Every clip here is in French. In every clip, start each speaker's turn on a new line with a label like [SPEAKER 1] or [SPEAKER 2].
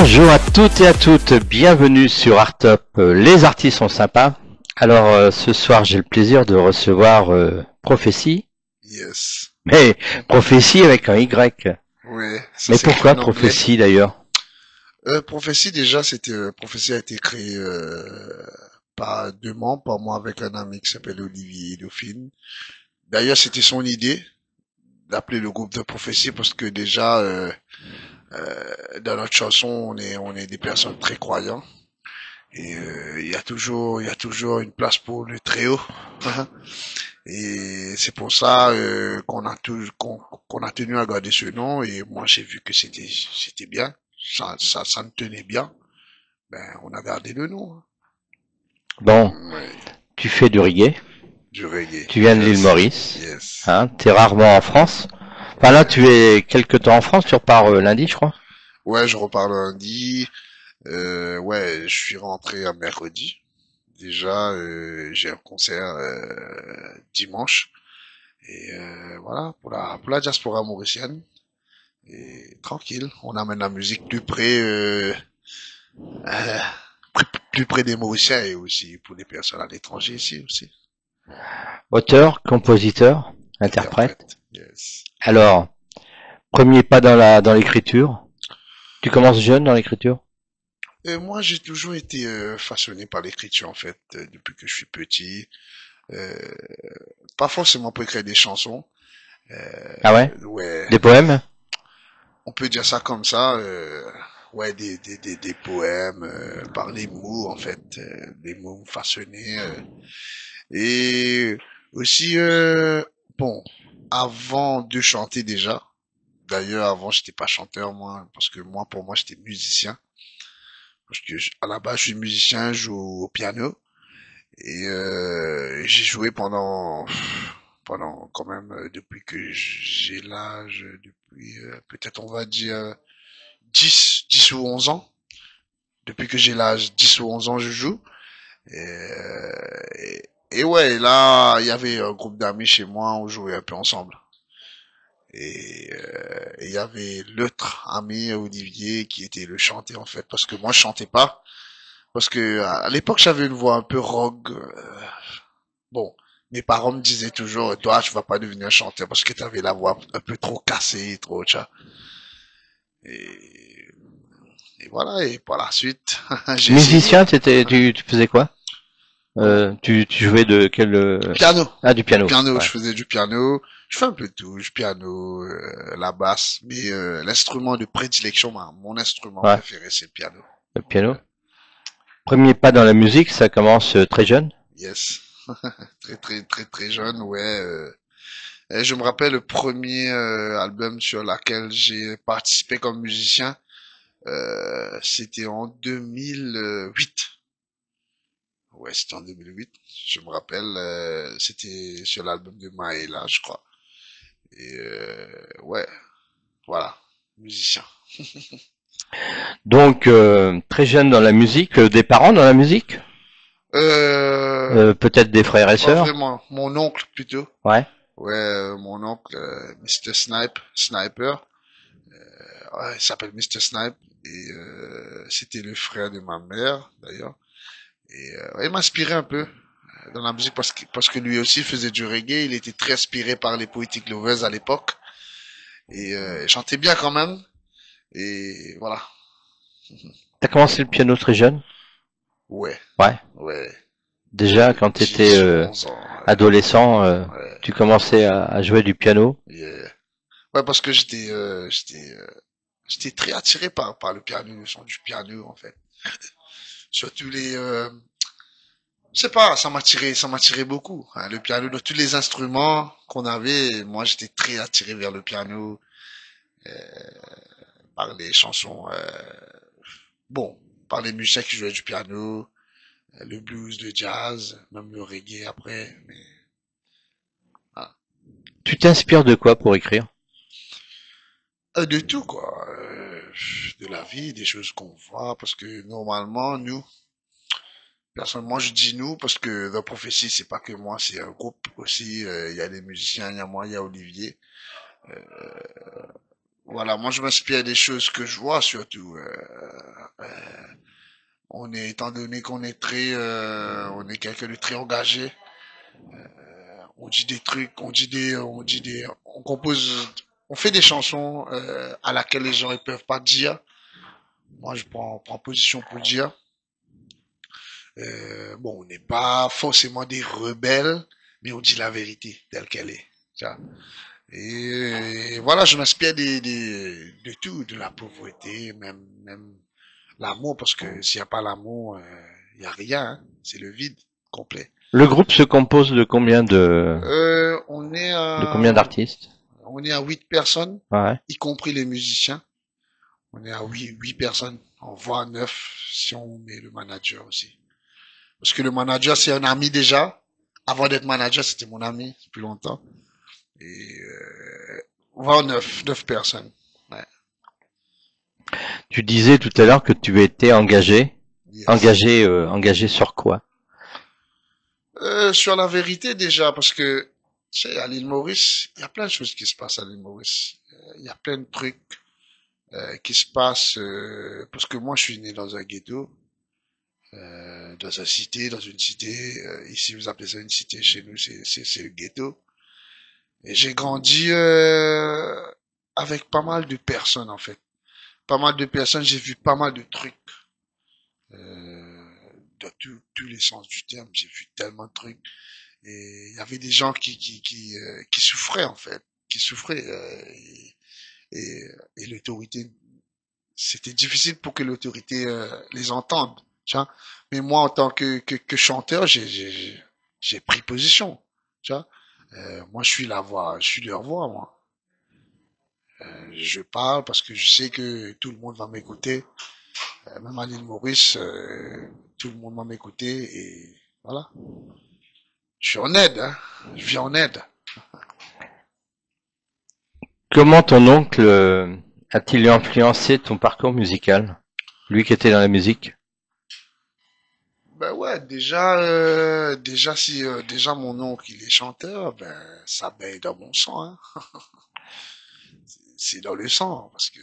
[SPEAKER 1] Bonjour à toutes et à toutes, bienvenue sur Artop. Les artistes sont sympas. Alors ce soir j'ai le plaisir de recevoir Prophétie,
[SPEAKER 2] Yes.
[SPEAKER 1] mais Prophétie avec un Y.
[SPEAKER 2] Oui, ça
[SPEAKER 1] Mais
[SPEAKER 2] s'écrit
[SPEAKER 1] pourquoi
[SPEAKER 2] en anglais.
[SPEAKER 1] Prophétie d'ailleurs?
[SPEAKER 2] Prophétie, déjà, Prophétie a été créé par deux membres, par moi avec un ami qui s'appelle Olivier Dauphine. D'ailleurs, c'était son idée d'appeler le groupe de Prophétie parce que déjà, dans notre chanson, on est des personnes très croyantes. Et il y a toujours une place pour le très haut. Et c'est pour ça qu'on a tenu à garder ce nom. Et moi, j'ai vu que c'était bien, ça me tenait bien. Ben, on a gardé le nom.
[SPEAKER 1] Bon,
[SPEAKER 2] Ouais,
[SPEAKER 1] tu fais du reggae,
[SPEAKER 2] du reggae.
[SPEAKER 1] tu viens de l'île
[SPEAKER 2] Yes,
[SPEAKER 1] Maurice,
[SPEAKER 2] yes.
[SPEAKER 1] hein, t'es rarement en France. Enfin là tu es quelque temps en France, tu repars lundi je crois.
[SPEAKER 2] Ouais, je repars lundi. Ouais, je suis rentré un mercredi. Déjà, j'ai un concert dimanche. Et voilà, pour la diaspora mauricienne. Et tranquille, on amène la musique euh, plus près des Mauriciens et aussi pour les personnes à l'étranger ici aussi.
[SPEAKER 1] Auteur, compositeur, interprète.
[SPEAKER 2] Interprète, yes.
[SPEAKER 1] Alors, premier pas dans l'écriture. Tu commences jeune dans l'écriture?
[SPEAKER 2] Et moi, j'ai toujours été façonné par l'écriture en fait, depuis que je suis petit. Euh, Pas forcément pour écrire des chansons.
[SPEAKER 1] Ah ouais?
[SPEAKER 2] Ouais,
[SPEAKER 1] Des poèmes?
[SPEAKER 2] on peut dire ça comme ça. Ouais, des poèmes par les mots en fait, des mots façonnés. Et aussi, bon, avant de chanter déjà. D'ailleurs, avant, j'étais pas chanteur moi, parce que moi, pour moi, j'étais musicien. Parce que à la base, je suis musicien, je joue au piano. Et j'ai joué pendant quand même depuis que j'ai l'âge, depuis peut-être on va dire 10 ou 11 ans. Depuis que j'ai l'âge 10 ou 11 ans, je joue. Et ouais, là, il y avait un groupe d'amis chez moi, on jouait un peu ensemble. Et il y avait l'autre ami, Olivier, qui était le chanteur en fait, parce que moi je chantais pas. Parce que à l'époque j'avais une voix un peu rogue. Bon, mes parents me disaient toujours, toi, tu vas pas devenir chanteur parce que tu avais la voix un peu trop cassée, trop, tu vois. Et, et voilà, et par la suite, j'ai essayé.
[SPEAKER 1] Musicien, tu faisais quoi?
[SPEAKER 2] Bon,
[SPEAKER 1] Tu jouais de quel
[SPEAKER 2] piano.
[SPEAKER 1] Ah, du piano.
[SPEAKER 2] Piano, je
[SPEAKER 1] Ouais.
[SPEAKER 2] faisais du piano. Je fais un peu de tout, du piano, la basse, mais l'instrument de prédilection, mon instrument
[SPEAKER 1] Ouais,
[SPEAKER 2] préféré, c'est le piano.
[SPEAKER 1] le piano. Premier pas dans la musique, ça commence très jeune.
[SPEAKER 2] Yes, très très très très jeune, ouais. Et je me rappelle le premier album sur lequel j'ai participé comme musicien. C'était en 2008. Ouais, c'était en 2008. Je me rappelle, c'était sur l'album de Maëla, je crois. Et ouais, voilà, musicien.
[SPEAKER 1] Donc très jeune dans la musique, des parents dans la musique,
[SPEAKER 2] Euh,
[SPEAKER 1] peut-être des frères et
[SPEAKER 2] Pas
[SPEAKER 1] sœurs.
[SPEAKER 2] vraiment. Mon oncle plutôt.
[SPEAKER 1] Ouais.
[SPEAKER 2] Ouais, mon oncle, Mr. Sniper. Ouais, il s'appelle Mr. Snipe. Et c'était le frère de ma mère, d'ailleurs. Et ouais, il m'inspirait un peu dans la musique parce que lui aussi faisait du reggae. Il était très inspiré par les Poetic Lovers à l'époque. Et il chantait bien quand même. Et voilà.
[SPEAKER 1] T'as commencé le piano très jeune.
[SPEAKER 2] Ouais,
[SPEAKER 1] Ouais.
[SPEAKER 2] ouais.
[SPEAKER 1] Déjà quand t'étais
[SPEAKER 2] 10 ou 11 ans.
[SPEAKER 1] adolescent,
[SPEAKER 2] Ouais,
[SPEAKER 1] tu commençais à jouer du piano.
[SPEAKER 2] yeah. Ouais, parce que j'étais très attiré par le piano, le son du piano, en fait. Surtout je sais pas, ça m'attirait beaucoup, hein, le piano, de tous les instruments qu'on avait, moi j'étais très attiré vers le piano, par les chansons, bon, par les musiciens qui jouaient du piano, le blues, le jazz, même le reggae après, mais, ah.
[SPEAKER 1] Tu t'inspires de quoi pour écrire?
[SPEAKER 2] De tout, quoi, de la vie, des choses qu'on voit, parce que normalement, nous, personnellement, je dis nous parce que The Prophecy, c'est pas que moi, c'est un groupe aussi. Il y a les musiciens, il y a moi, il y a Olivier. Voilà, moi je m'inspire des choses que je vois surtout. Étant donné qu'on est on est quelqu'un de très engagé. On dit des trucs, on compose, on fait des chansons à laquelle les gens ne peuvent pas dire. Moi, prends position pour dire. Bon, on n'est pas forcément des rebelles, mais on dit la vérité telle qu'elle est. Et voilà, je m'inspire de tout, de la pauvreté, même l'amour, parce que s'il n'y a pas l'amour, il n'y a rien, hein. C'est le vide complet.
[SPEAKER 1] Le groupe se compose
[SPEAKER 2] Euh, on est
[SPEAKER 1] de combien
[SPEAKER 2] à,
[SPEAKER 1] d'artistes?
[SPEAKER 2] on est à 8 personnes,
[SPEAKER 1] Ouais.
[SPEAKER 2] y compris les musiciens. On est à huit personnes. On voit 9 si on met le manager aussi. Parce que le manager, c'est un ami déjà. Avant d'être manager, c'était mon ami depuis longtemps. Et on va à 9 personnes. Ouais.
[SPEAKER 1] Tu disais tout à l'heure que tu étais engagé.
[SPEAKER 2] Yes.
[SPEAKER 1] Engagé sur quoi?
[SPEAKER 2] Sur la vérité déjà, parce que tu sais, à l'île Maurice, il y a plein de choses qui se passent à l'île Maurice. Il y a plein de trucs qui se passent parce que moi, je suis né dans un ghetto, dans une cité. Ici, vous appelez ça une cité. Chez nous, c'est le ghetto. Et j'ai grandi avec pas mal de personnes en fait. Pas mal de personnes. J'ai vu pas mal de trucs. Euh, dans tous les sens du terme, j'ai vu tellement de trucs. Et il y avait des gens qui souffraient en fait, qui souffraient. Et, et l'autorité, c'était difficile pour que l'autorité les entende. Tu vois. Mais moi, en tant que chanteur, j'ai pris position. Tu vois. Moi, je suis la voix, je suis leur voix, moi. Je parle parce que je sais que tout le monde va m'écouter. Même à l'île Maurice, tout le monde va m'écouter et voilà. Je suis en aide, hein. Je viens en aide.
[SPEAKER 1] Comment ton oncle a-t-il influencé ton parcours musical? Lui qui était dans la musique.
[SPEAKER 2] Ben ouais, déjà si déjà mon oncle il est chanteur, ben ça baigne dans mon sang, hein. C'est dans le sang parce que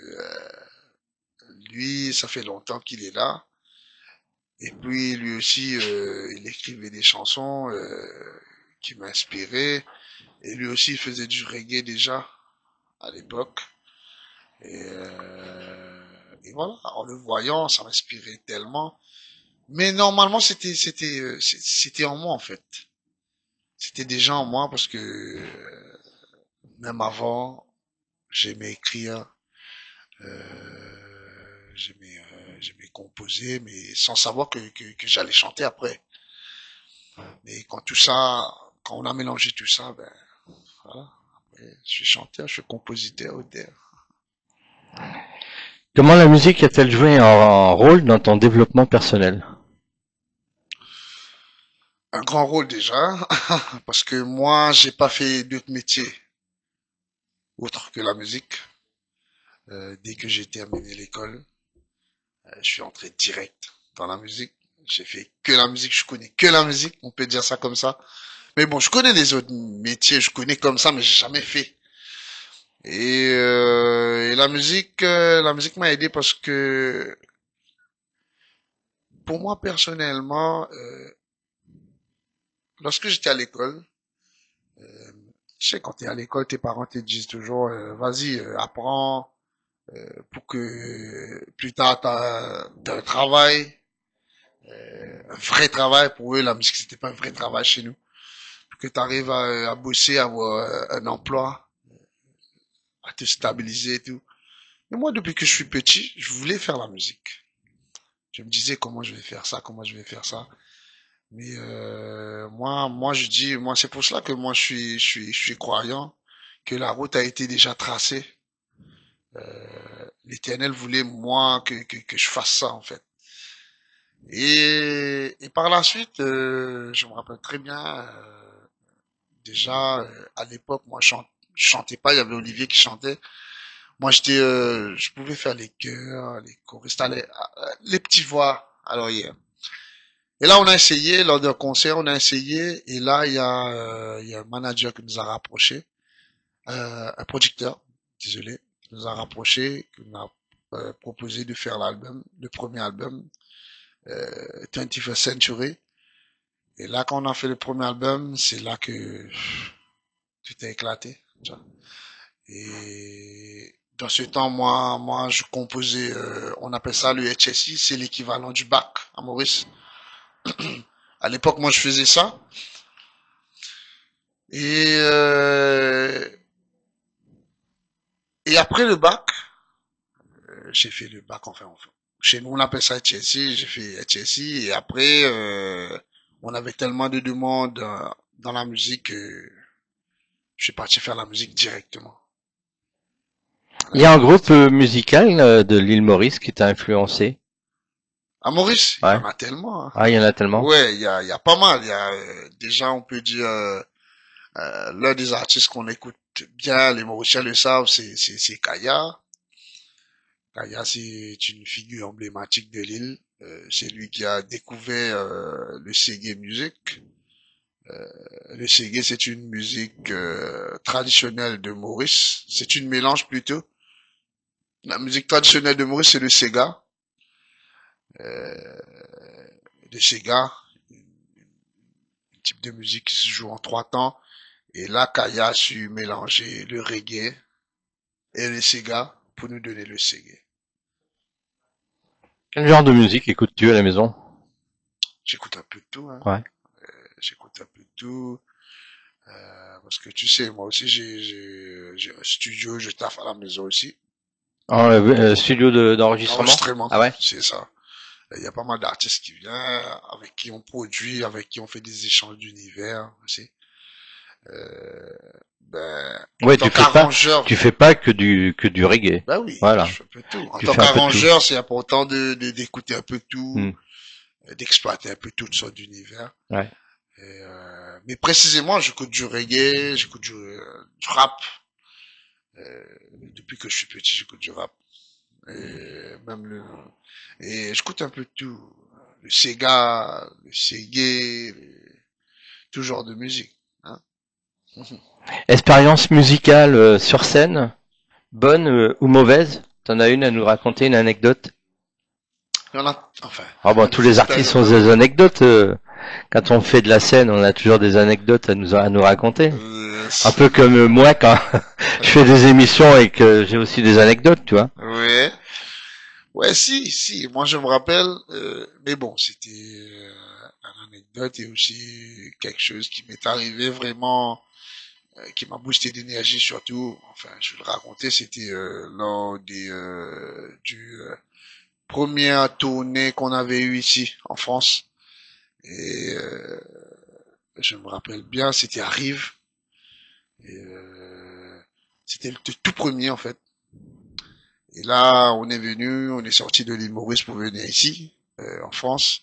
[SPEAKER 2] lui, ça fait longtemps qu'il est là. Et puis lui aussi, il écrivait des chansons qui m'inspiraient. Et lui aussi, il faisait du reggae déjà à l'époque. Et voilà, en le voyant, ça m'inspirait tellement. Mais normalement, c'était en moi en fait. C'était déjà en moi parce que même avant, j'aimais écrire, j'aimais composer, mais sans savoir que j'allais chanter après. Mais quand on a mélangé tout ça, ben voilà. Après, je suis chanteur, je suis compositeur, auteur.
[SPEAKER 1] Comment la musique a-t-elle joué un rôle dans ton développement personnel?
[SPEAKER 2] Un grand rôle déjà, parce que moi, j'ai pas fait d'autres métiers autres que la musique. Dès que j'ai terminé l'école, je suis entré direct dans la musique. J'ai fait que la musique, je connais que la musique, on peut dire ça comme ça. Mais bon, je connais les autres métiers, je connais comme ça, mais j'ai jamais fait. Et la musique m'a aidé parce que pour moi personnellement, lorsque j'étais à l'école, euh, tu sais, quand tu es à l'école, tes parents te disent toujours, vas-y, apprends pour que plus tard t'as un travail, un vrai travail. Pour eux, la musique c'était pas un vrai travail chez nous. Pour que tu arrives à bosser, à avoir un emploi, à te stabiliser et tout. Mais moi, depuis que je suis petit, je voulais faire la musique. Je me disais comment je vais faire ça, comment je vais faire ça. Mais moi, je dis, moi, c'est pour cela que moi, je suis croyant que la route a été déjà tracée. L'Éternel voulait moi que je fasse ça en fait. Et par la suite, je me rappelle très bien. Déjà à l'époque, moi, je chantais pas. Il y avait Olivier qui chantait. Moi, je pouvais faire les chœurs, les choristes, les petits voix à l'oreille. Et là, on a essayé, lors d'un concert, on a essayé, et là, il y a un manager qui nous a rapprochés, un producteur, désolé. nous a rapprochés, qui nous a proposé de faire l'album, le premier album, 21st Century. Et là, quand on a fait le premier album, c'est là que tout a éclaté. Tu vois. Et dans ce temps, moi, je composais, on appelle ça le HSI, c'est l'équivalent du bac à Maurice. À l'époque, moi, je faisais ça. Et, euh, et après le bac, j'ai fait le bac, enfin. Chez nous, on appelle ça HSI, j'ai fait HSI. Et après, on avait tellement de demandes dans la musique que je suis parti faire la musique directement.
[SPEAKER 1] Il y a un groupe musical de l'île Maurice qui t'a influencé.
[SPEAKER 2] À Maurice, il y
[SPEAKER 1] Ouais.
[SPEAKER 2] en a tellement. Hein.
[SPEAKER 1] Ah, il y en a tellement.
[SPEAKER 2] Ouais, il y a pas mal. Il y a déjà, on peut dire, l'un des artistes qu'on écoute bien, les Mauriciens le savent, c'est Kaya. Kaya, c'est une figure emblématique de l'île. C'est lui qui a découvert le Ségué music. Le Ségué, c'est une musique traditionnelle de Maurice. C'est une mélange plutôt. La musique traditionnelle de Maurice, c'est le Séga. Le Séga, un type de musique qui se joue en 3 temps. Et là, Kaya a su mélanger le reggae et le Séga pour nous donner le Ségué.
[SPEAKER 1] Quel genre de musique écoutes-tu à la maison?
[SPEAKER 2] J'écoute un peu de tout, hein.
[SPEAKER 1] Ouais.
[SPEAKER 2] J'écoute un peu de tout. Parce que tu sais, moi aussi, j'ai un studio, je taffe à la maison aussi.
[SPEAKER 1] En studio d'enregistrement?
[SPEAKER 2] Enregistrement,
[SPEAKER 1] Ah ouais?
[SPEAKER 2] c'est ça. Il y a pas mal d'artistes qui viennent, avec qui on produit, avec qui on fait des échanges d'univers aussi. Euh, en
[SPEAKER 1] Ouais,
[SPEAKER 2] tant qu'arrangeur,
[SPEAKER 1] tu fais pas que du reggae.
[SPEAKER 2] ben oui,
[SPEAKER 1] Voilà.
[SPEAKER 2] je fais un peu de tout. En
[SPEAKER 1] Tu
[SPEAKER 2] tant
[SPEAKER 1] fais un peu de tout.
[SPEAKER 2] qu'arrangeur, c'est important d'écouter un peu de tout,
[SPEAKER 1] Hmm.
[SPEAKER 2] d'exploiter un peu toutes sortes d'univers.
[SPEAKER 1] Ouais.
[SPEAKER 2] Mais précisément, j'écoute du reggae, j'écoute du rap. Depuis que je suis petit, j'écoute du rap. Et même le, et j'écoute un peu de tout. Le Sega, le Ségué, tout genre de musique. Hein.
[SPEAKER 1] Expérience musicale sur scène, bonne ou mauvaise? T'en as une à nous raconter, une anecdote?
[SPEAKER 2] Il y en a, enfin,
[SPEAKER 1] Ah bon, tous les artistes ont des anecdotes. Quand on fait de la scène, on a toujours des anecdotes à nous raconter. Un peu comme moi quand je fais des émissions et que j'ai aussi des anecdotes, tu vois.
[SPEAKER 2] ouais, ouais, si, moi je me rappelle, mais bon, c'était une anecdote et aussi quelque chose qui m'est arrivé vraiment, qui m'a boosté d'énergie surtout. Enfin, je vais le raconter, c'était lors du première tournée qu'on avait eue ici en France. Et je me rappelle bien, c'était à Rive. Et c'était le tout premier en fait. Et là, on est venu, on est sorti de l'île Maurice pour venir ici, en France.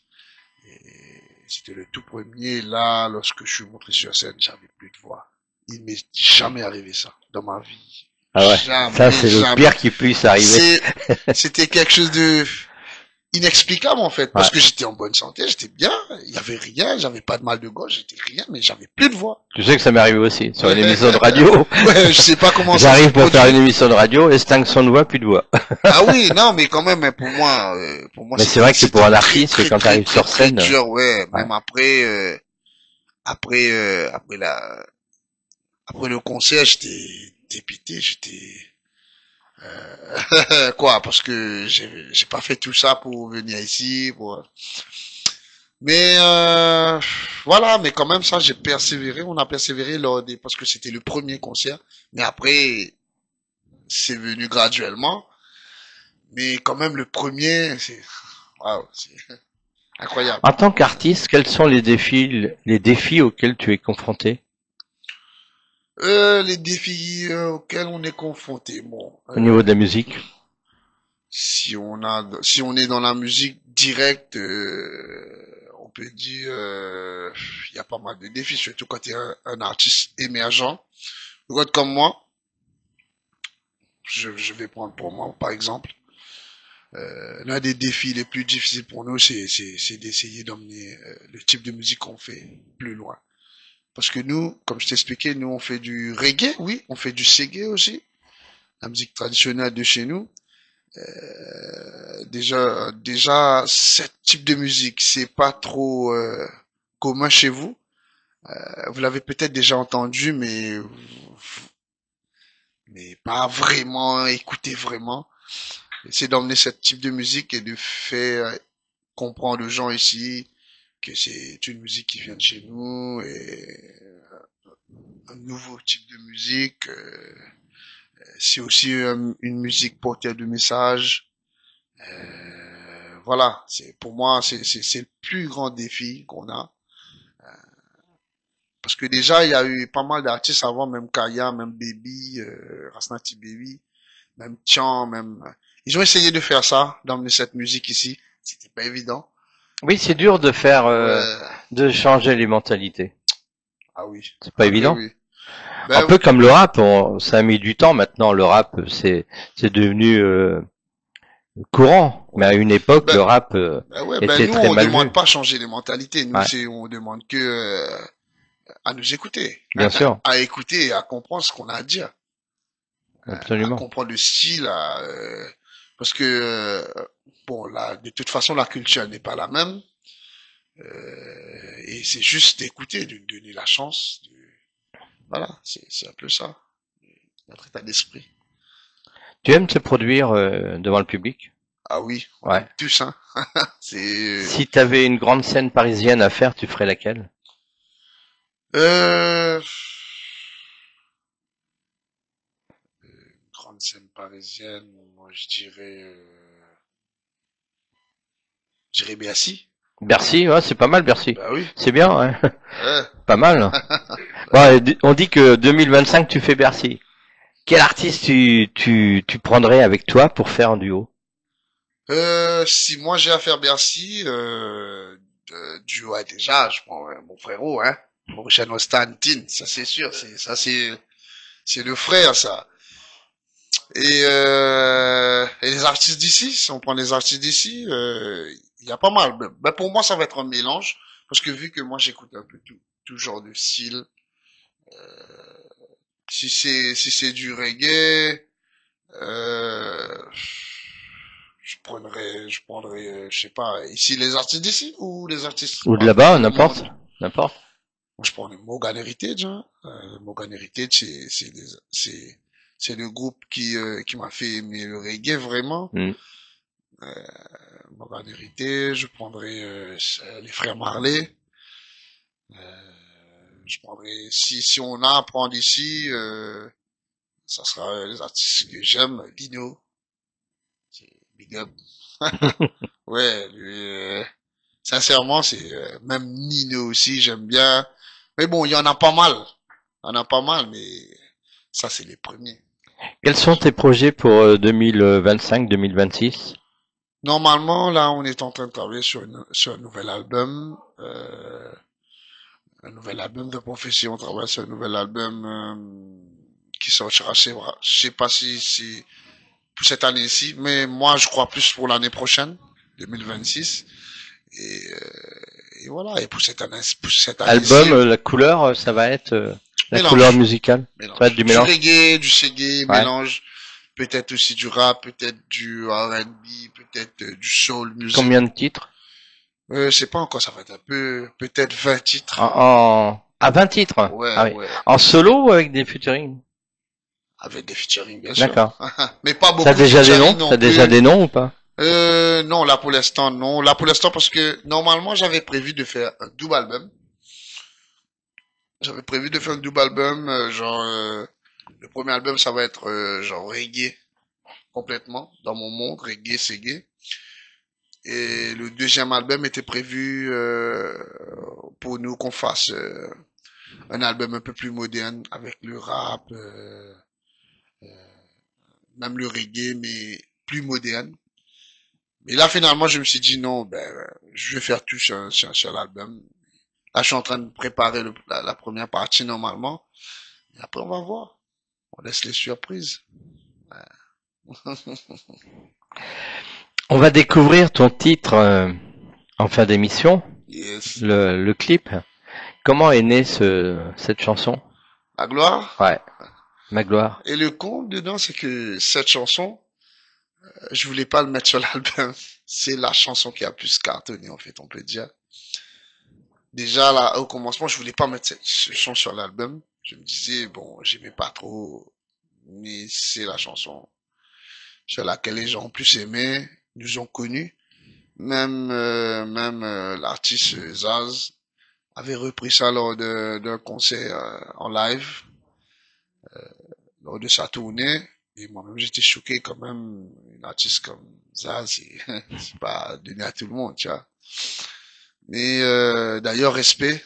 [SPEAKER 2] Et c'était le tout premier. Là, lorsque je suis monté sur scène, j'avais plus de voix. Il m'est jamais arrivé ça dans ma vie.
[SPEAKER 1] Ah ouais.
[SPEAKER 2] Jamais,
[SPEAKER 1] Ça, c'est le
[SPEAKER 2] jamais.
[SPEAKER 1] pire qui puisse arriver.
[SPEAKER 2] C'était quelque chose de inexplicable en fait, parce
[SPEAKER 1] Ouais.
[SPEAKER 2] que j'étais en bonne santé, j'étais bien, il y avait rien, j'avais pas de mal de gorge, j'étais rien, mais j'avais plus de voix.
[SPEAKER 1] Tu sais que ça m'est arrivé aussi sur une émission de radio.
[SPEAKER 2] Ouais, je sais pas comment ça
[SPEAKER 1] J'arrive
[SPEAKER 2] s'est
[SPEAKER 1] pour faire
[SPEAKER 2] produit.
[SPEAKER 1] une émission de radio, extinction de voix, plus de voix.
[SPEAKER 2] Ah oui, non, mais quand même, pour moi,
[SPEAKER 1] Mais c'est vrai que pour un
[SPEAKER 2] très,
[SPEAKER 1] artiste,
[SPEAKER 2] très,
[SPEAKER 1] quand
[SPEAKER 2] très,
[SPEAKER 1] t'arrives
[SPEAKER 2] très,
[SPEAKER 1] sur
[SPEAKER 2] très
[SPEAKER 1] scène,
[SPEAKER 2] dur, ouais.
[SPEAKER 1] ouais.
[SPEAKER 2] Même après, après le concert, j'étais dépité, quoi, parce que j'ai pas fait tout ça pour venir ici, mais voilà, mais quand même ça, j'ai persévéré, on a persévéré parce que c'était le premier concert, mais après, c'est venu graduellement, mais quand même le premier, waouh, c'est incroyable.
[SPEAKER 1] En tant qu'artiste, quels sont les défis auxquels tu es confronté
[SPEAKER 2] Les défis auxquels on est confronté, bon,
[SPEAKER 1] au niveau de la musique?
[SPEAKER 2] si on est dans la musique directe, on peut dire, il y a pas mal de défis, surtout quand tu es un artiste émergent. Regarde comme moi, je vais prendre pour moi, par exemple. L'un des défis les plus difficiles pour nous, c'est d'essayer d'emmener le type de musique qu'on fait plus loin. Parce que nous, comme je t'expliquais, nous on fait du reggae, oui, on fait du reggae aussi, la musique traditionnelle de chez nous. Déjà, ce type de musique, c'est pas trop commun chez vous. Vous l'avez peut-être déjà entendu, mais pas vraiment écouté vraiment. C'est d'emmener ce type de musique et de faire comprendre aux gens ici que c'est une musique qui vient de chez nous et un nouveau type de musique. C'est aussi une musique porteur de messages. Voilà, pour moi c'est le plus grand défi qu'on a. Parce que déjà il y a eu pas mal d'artistes avant, même Kaya, même Baby, Rasnati Baby, même Tian, même ils ont essayé de faire ça, d'emmener cette musique ici. C'était pas évident.
[SPEAKER 1] Oui, c'est dur de faire,
[SPEAKER 2] Ouais.
[SPEAKER 1] de changer les mentalités.
[SPEAKER 2] Ah oui.
[SPEAKER 1] C'est pas évident.
[SPEAKER 2] Oui.
[SPEAKER 1] Un peu comme le rap, ça a mis du temps maintenant. Le rap, c'est devenu courant. Mais à une époque, le rap était
[SPEAKER 2] nous,
[SPEAKER 1] très
[SPEAKER 2] on
[SPEAKER 1] mal
[SPEAKER 2] demande
[SPEAKER 1] vu.
[SPEAKER 2] pas changer les mentalités. Nous,
[SPEAKER 1] Ouais.
[SPEAKER 2] on demande que à nous écouter.
[SPEAKER 1] Bien sûr.
[SPEAKER 2] À écouter et à comprendre ce qu'on a à dire. À
[SPEAKER 1] Absolument.
[SPEAKER 2] comprendre le style. Parce que, bon, là, de toute façon, la culture n'est pas la même. Et c'est juste d'écouter, de donner la chance. Voilà, c'est un peu ça. Notre état d'esprit.
[SPEAKER 1] Tu aimes te produire devant le public?
[SPEAKER 2] Ah oui,
[SPEAKER 1] Ouais.
[SPEAKER 2] tous, hein. C'est
[SPEAKER 1] Si tu avais une grande scène parisienne à faire, tu ferais laquelle?
[SPEAKER 2] grande scène parisienne, moi je dirais Bercy.
[SPEAKER 1] Bercy, ouais, c'est pas mal Bercy.
[SPEAKER 2] Bah oui.
[SPEAKER 1] C'est bien, ouais.
[SPEAKER 2] Ouais.
[SPEAKER 1] Pas mal. Ouais, on dit que 2025 tu fais Bercy. Quel artiste tu prendrais avec toi pour faire un duo?
[SPEAKER 2] Si moi j'ai à faire Bercy, duo déjà, je prends mon frérot, hein, Motion Constantin, ça c'est sûr, c'est le frère ça. Et les artistes d'ici, si on prend les artistes d'ici, il y a pas mal. Ben, pour moi ça va être un mélange, parce que vu que moi j'écoute un peu tout genre de style, si c'est du reggae, euh, je prendrais, je sais pas, ici les artistes d'ici ou les artistes
[SPEAKER 1] Ou de là-bas,
[SPEAKER 2] du
[SPEAKER 1] n'importe.
[SPEAKER 2] monde.
[SPEAKER 1] N'importe.
[SPEAKER 2] Moi, je prends Morgan Heritage. Hein. Morgan Heritage, c'est le groupe qui m'a fait aimer le reggae vraiment.
[SPEAKER 1] Mm.
[SPEAKER 2] Morgan Heritage, je prendrais les frères Marley. Je prendrais si on a à prendre ici, ça sera les artistes que j'aime, Lino, c'est big up. Ouais, lui, sincèrement, c'est même Nino aussi, j'aime bien. Mais bon, il y en a pas mal. Il y en a pas mal, mais ça, c'est les premiers.
[SPEAKER 1] Quels sont tes projets pour 2025-2026?
[SPEAKER 2] Normalement, là, on est en train de travailler sur un nouvel album de profession. On travaille sur un nouvel album qui sortira, je sais pas si pour cette année-ci, mais moi, je crois plus pour l'année prochaine, 2026. Et voilà. Et pour cette année,
[SPEAKER 1] Album, la couleur, ça va être la
[SPEAKER 2] mélange.
[SPEAKER 1] Couleur musicale.
[SPEAKER 2] Mélange.
[SPEAKER 1] Ça va être du mélange.
[SPEAKER 2] Du reggae, du reggae,
[SPEAKER 1] Ouais.
[SPEAKER 2] mélange. Peut-être aussi du rap, peut-être du R&B, peut-être du soul music.
[SPEAKER 1] Combien de titres?
[SPEAKER 2] Je sais pas encore, ça va être un peu, peut-être 20 titres.
[SPEAKER 1] À 20 titres?
[SPEAKER 2] Ouais,
[SPEAKER 1] Ah oui.
[SPEAKER 2] ouais.
[SPEAKER 1] En solo ou avec des featuring?
[SPEAKER 2] Avec des featuring, bien sûr.
[SPEAKER 1] D'accord.
[SPEAKER 2] Mais pas beaucoup
[SPEAKER 1] T'as
[SPEAKER 2] de
[SPEAKER 1] déjà des
[SPEAKER 2] featuring
[SPEAKER 1] noms?
[SPEAKER 2] non
[SPEAKER 1] T'as
[SPEAKER 2] plus.
[SPEAKER 1] déjà des noms ou pas?
[SPEAKER 2] Non, là pour l'instant, non. Là pour l'instant, parce que normalement, j'avais prévu de faire un double album. J'avais prévu de faire un double album, le premier album, ça va être genre reggae, complètement, dans mon monde, reggae, c'est gay. Et le deuxième album était prévu pour nous qu'on fasse un album un peu plus moderne, avec le rap, même le reggae, mais plus moderne. Et là, finalement, je me suis dit non, je vais faire tout sur l'album. Là, je suis en train de préparer la première partie normalement. Et après, on va voir. On laisse les surprises.
[SPEAKER 1] On va découvrir ton titre en fin d'émission,
[SPEAKER 2] Yes.
[SPEAKER 1] le clip. Comment est née cette chanson?
[SPEAKER 2] La gloire?
[SPEAKER 1] Ouais. Magloire.
[SPEAKER 2] Et le con dedans, c'est que cette chanson, je voulais pas le mettre sur l'album. C'est la chanson qui a plus cartonné, en fait, on peut dire. Déjà, là, au commencement, je voulais pas mettre cette chanson sur l'album. Je me disais, bon, j'aimais pas trop, mais c'est la chanson sur laquelle les gens ont plus aimé, nous ont connus. Même l'artiste Zaz avait repris ça lors d'un concert en live, lors de sa tournée. Et moi-même, j'étais choqué quand même. Une artiste comme Zaz, c'est pas donné à tout le monde, tu vois. Mais d'ailleurs, respect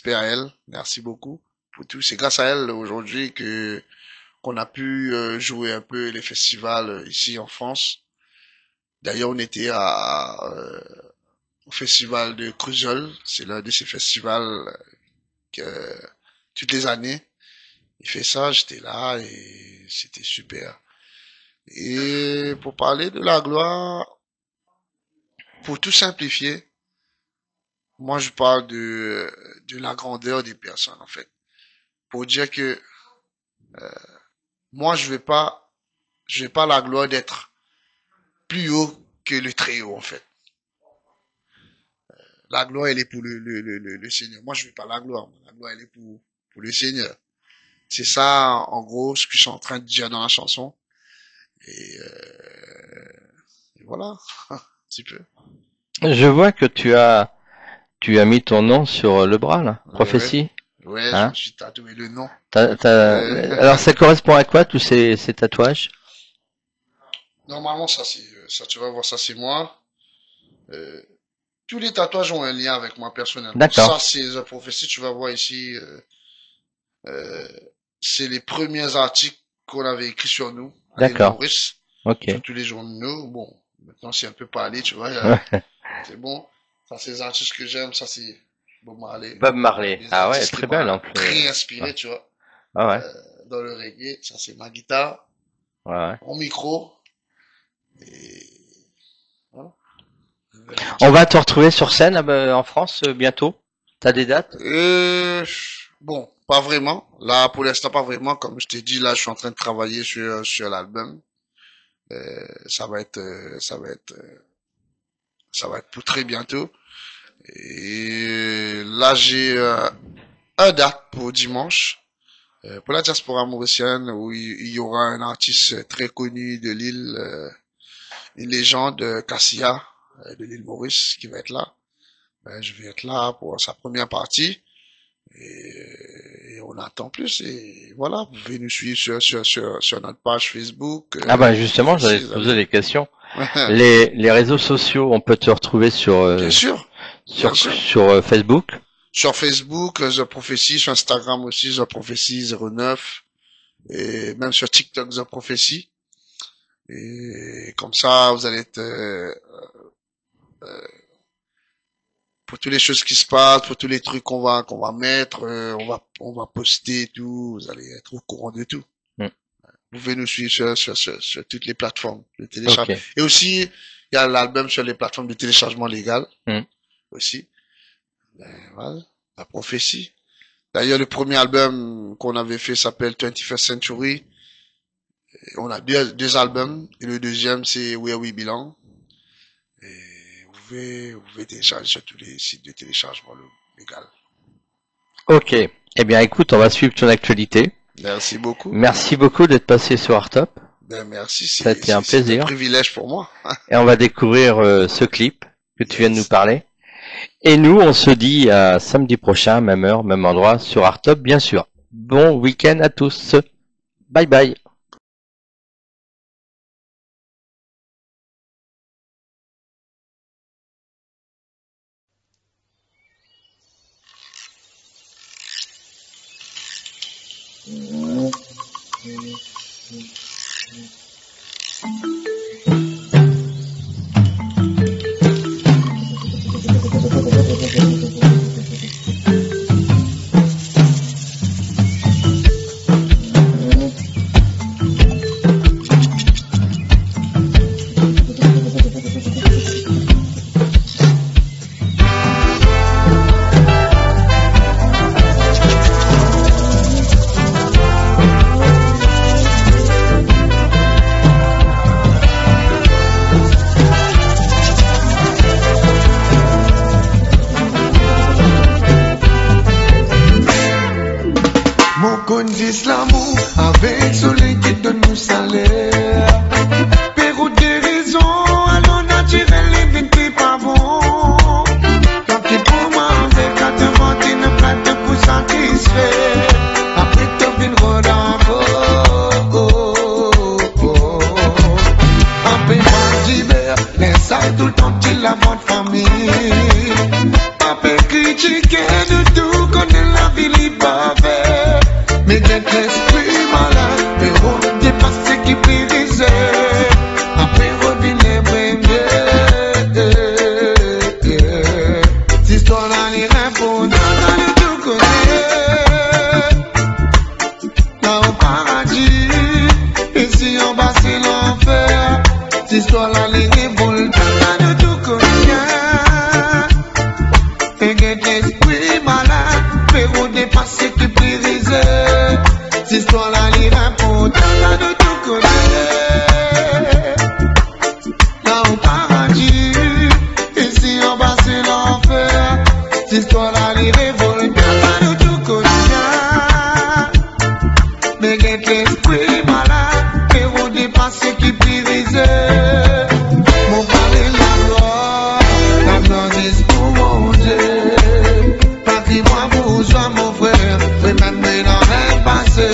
[SPEAKER 2] à elle. Merci beaucoup pour tout. C'est grâce à elle aujourd'hui que qu'on a pu jouer un peu les festivals ici en France. D'ailleurs, on était au festival de Creusol. C'est l'un de ces festivals que toutes les années, il fait ça. J'étais là et c'était super. Et pour parler de la gloire, pour tout simplifier, moi je parle de la grandeur des personnes en fait. Pour dire que moi je vais pas la gloire d'être plus haut que le très haut en fait. La gloire elle est pour le Seigneur. Moi je veux pas la gloire. La gloire elle est pour le Seigneur. C'est ça en gros ce que je suis en train de dire dans la chanson. Et voilà, un petit peu.
[SPEAKER 1] Je vois que tu as mis ton nom sur le bras, là. Prophétie.
[SPEAKER 2] Ouais, je me suis tatoué le nom.
[SPEAKER 1] Alors, ça correspond à quoi, tous ces tatouages?
[SPEAKER 2] Normalement, ça, tu vas voir, ça, c'est moi. Tous les tatouages ont un lien avec moi personnellement.
[SPEAKER 1] D'accord.
[SPEAKER 2] Ça, c'est The Prophecy, tu vas voir ici. C'est les premiers articles qu'on avait écrits sur nous.
[SPEAKER 1] D'accord.
[SPEAKER 2] Maurice,
[SPEAKER 1] ok.
[SPEAKER 2] Sur tous les journaux. Bon, maintenant, c'est un peu parlé, tu vois. C'est bon. Ça, c'est les artistes que j'aime. Ça, c'est Bob Marley.
[SPEAKER 1] Bob Marley. Ah ouais, très belle en plus.
[SPEAKER 2] Très inspiré, tu vois.
[SPEAKER 1] Ah ouais.
[SPEAKER 2] Dans le reggae. Ça, c'est ma guitare.
[SPEAKER 1] Ouais.
[SPEAKER 2] Mon micro. Et voilà.
[SPEAKER 1] On va te retrouver sur scène en France bientôt. T'as des dates?
[SPEAKER 2] Bon, pas vraiment. Là, pour l'instant, pas vraiment. Comme je t'ai dit, là, je suis en train de travailler sur l'album. Ça va être pour très bientôt. Et là, j'ai un date pour dimanche. Pour la diaspora mauricienne, où il y aura un artiste très connu de l'île, une légende, Cassia, de l'île Maurice, qui va être là. Je vais être là pour sa première partie. Et on attend plus. Et voilà, vous pouvez nous suivre sur notre page Facebook.
[SPEAKER 1] Ah bah justement, j'allais te poser des questions. les réseaux sociaux, on peut te retrouver sur
[SPEAKER 2] bien sûr.
[SPEAKER 1] Sur Facebook.
[SPEAKER 2] Sur Facebook, The Prophecy, sur Instagram aussi, The Prophecy 09, et même sur TikTok, The Prophecy. Et comme ça, vous allez être pour toutes les choses qui se passent, pour tous les trucs qu'on va mettre, on va poster et tout, vous allez être au courant de tout. Vous pouvez nous suivre sur toutes les plateformes de téléchargement. Okay. Et aussi, il y a l'album sur les plateformes de téléchargement légal. Aussi. Voilà, la prophétie. D'ailleurs, le premier album qu'on avait fait s'appelle 21st Century. Et on a deux albums. Et le deuxième, c'est Where We Belong. Et vous pouvez télécharger sur tous les sites de téléchargement légal.
[SPEAKER 1] Ok. Eh bien, écoute, on va suivre ton actualité.
[SPEAKER 2] Merci beaucoup.
[SPEAKER 1] Merci beaucoup d'être passé sur Artop.
[SPEAKER 2] Merci.
[SPEAKER 1] Ça a été un plaisir.
[SPEAKER 2] C'est un privilège pour moi.
[SPEAKER 1] Et on va découvrir ce clip que tu viens de nous parler. Et nous, on se dit à samedi prochain, même heure, même endroit, sur Artop, bien sûr. Bon week-end à tous. Bye bye.
[SPEAKER 3] Conduis l'amour avec soleil qui donne nous salaire. Pérou des raisons, allons naturel et vite pas bon. Tant pis pour moi, avec à te vanter, ne prête pour satisfaire. Après te vin rodambo. En paix pas d'hiver, les salles tout le temps il la bonne famille. Pas peut critiquer de tout, connaît la vie libre. Mais j'ai l'esprit malade, mais on dépasse qui brisait. Après revient les premiers. Cette histoire-là n'est rien pour nous, dans le tout connaît. Là au paradis, ici en bas c'est l'enfer. Cette histoire-là n'est rien pour nous, dans le tout connaît. Mais j'ai l'esprit malade, mais on dépasse qui brisait. Cette histoire-là, les rapports, de tout connaît. Là au paradis, ici en bas c'est l'enfer. Cette histoire-là, les révoltes, de tout connaît. Mais get l'esprit malade, mais on dépasse qui brisait. Mon père est la gloire est pour mon Dieu. Patrimoine bourgeois, mon frère, oui, même dans rien passé.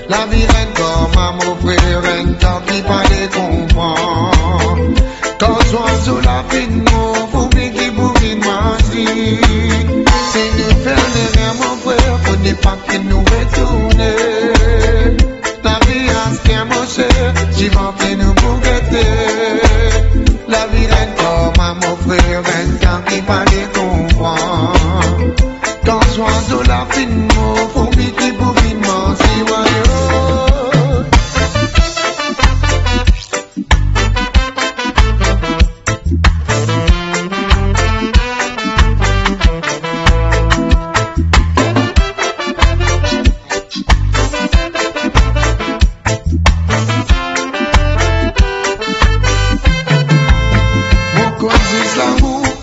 [SPEAKER 3] La vie règne comme à mon frère, un temps qui parlait comprendre. Quand soit sous la vie de mon, faut bien qu'il bouge manger. C'est nous faire de rien, mon frère, faut ne pas qu'il nous retourne. La vie a ce qu'est mon cher, j'y vais que nous pour guetter. La vie règne comme à mon frère, un temps qui parlait comprendre. Quand soit sous la vie de mon, faut bien qu'il bouge manger.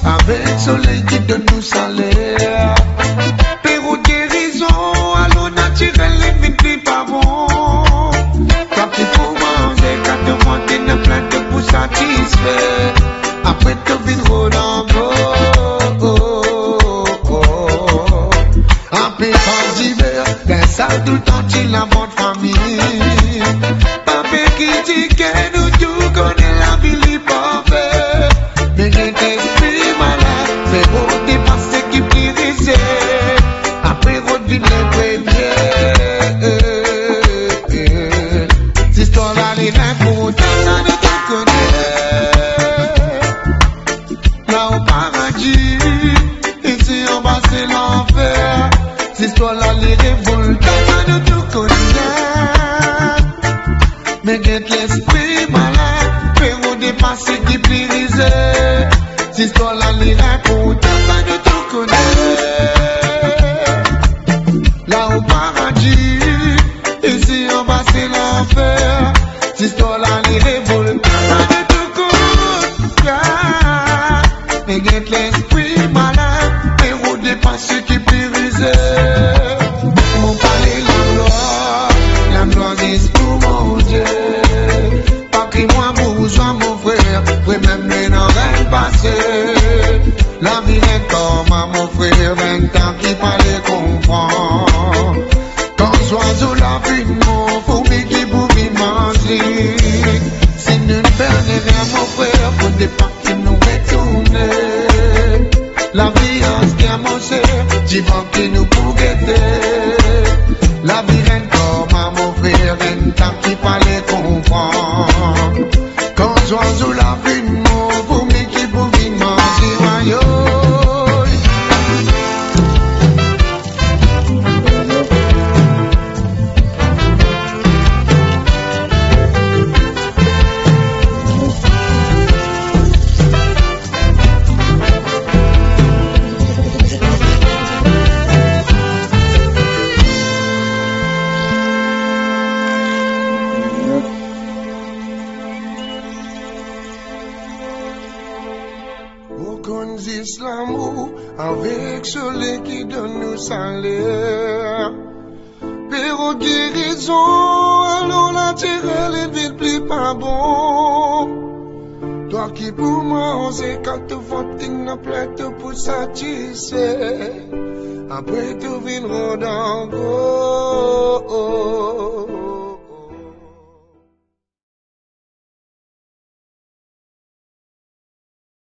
[SPEAKER 3] Avec soleil qui donne nous salaire. Pérou guérison, allons naturel et vite pas bon. Quand il faut manger, quand te monter ne plainte pour satisfaire. Après te vin rodambo. En paix pas d'hiver, les salles tout le temps il la bonne famille. Pas fait critiquer nous tout connaît la vie libre. Mais j'ai l'esprit malade, c'est beau dépasser qui brisait. Après revient les premiers. Cette histoire-là, les importants, ça ne te connaît. Là au paradis, ici en bas c'est l'enfer. Cette histoire-là, les révoltants, ça ne te connaît. Mais j'ai l'esprit malade, mais on dépasse qui brisait. Cette histoire-là, les rapports, ça ne tout connaît. Là au paradis, ici en bas c'est l'enfer. Cette histoire-là, les révoltes, ça ne tout connaît. Mais get l'esprit malade, mais on dépasse qui brisait. Mon palais, la gloire est pour mon Dieu. Patrimoine bourgeois, mon frère, oui, même les n'auraient passé. La vie est comme à mon frère, un temps qui fallait comprendre. Quand soit sous la vie de mon, faut bien qu'il bouge manger. Si nous ne perdons rien, mon frère, faut des pas qui nous retourne. La vie en ce qui a mon cher, j'y vais qui nous pour guetter. La vie est comme à mon frère, un temps qui fallait comprendre. Quand soit sous la vie de mon, faut bien qu'il bouge manger. Conduis l'amour avec celui qui donne nous salaire. zéro guérison, alors naturel et vite plus pas bon. Toi qui pour moi, on sait quand tu voting, n'a plein tout pour satisfaire. Après tout vient encore.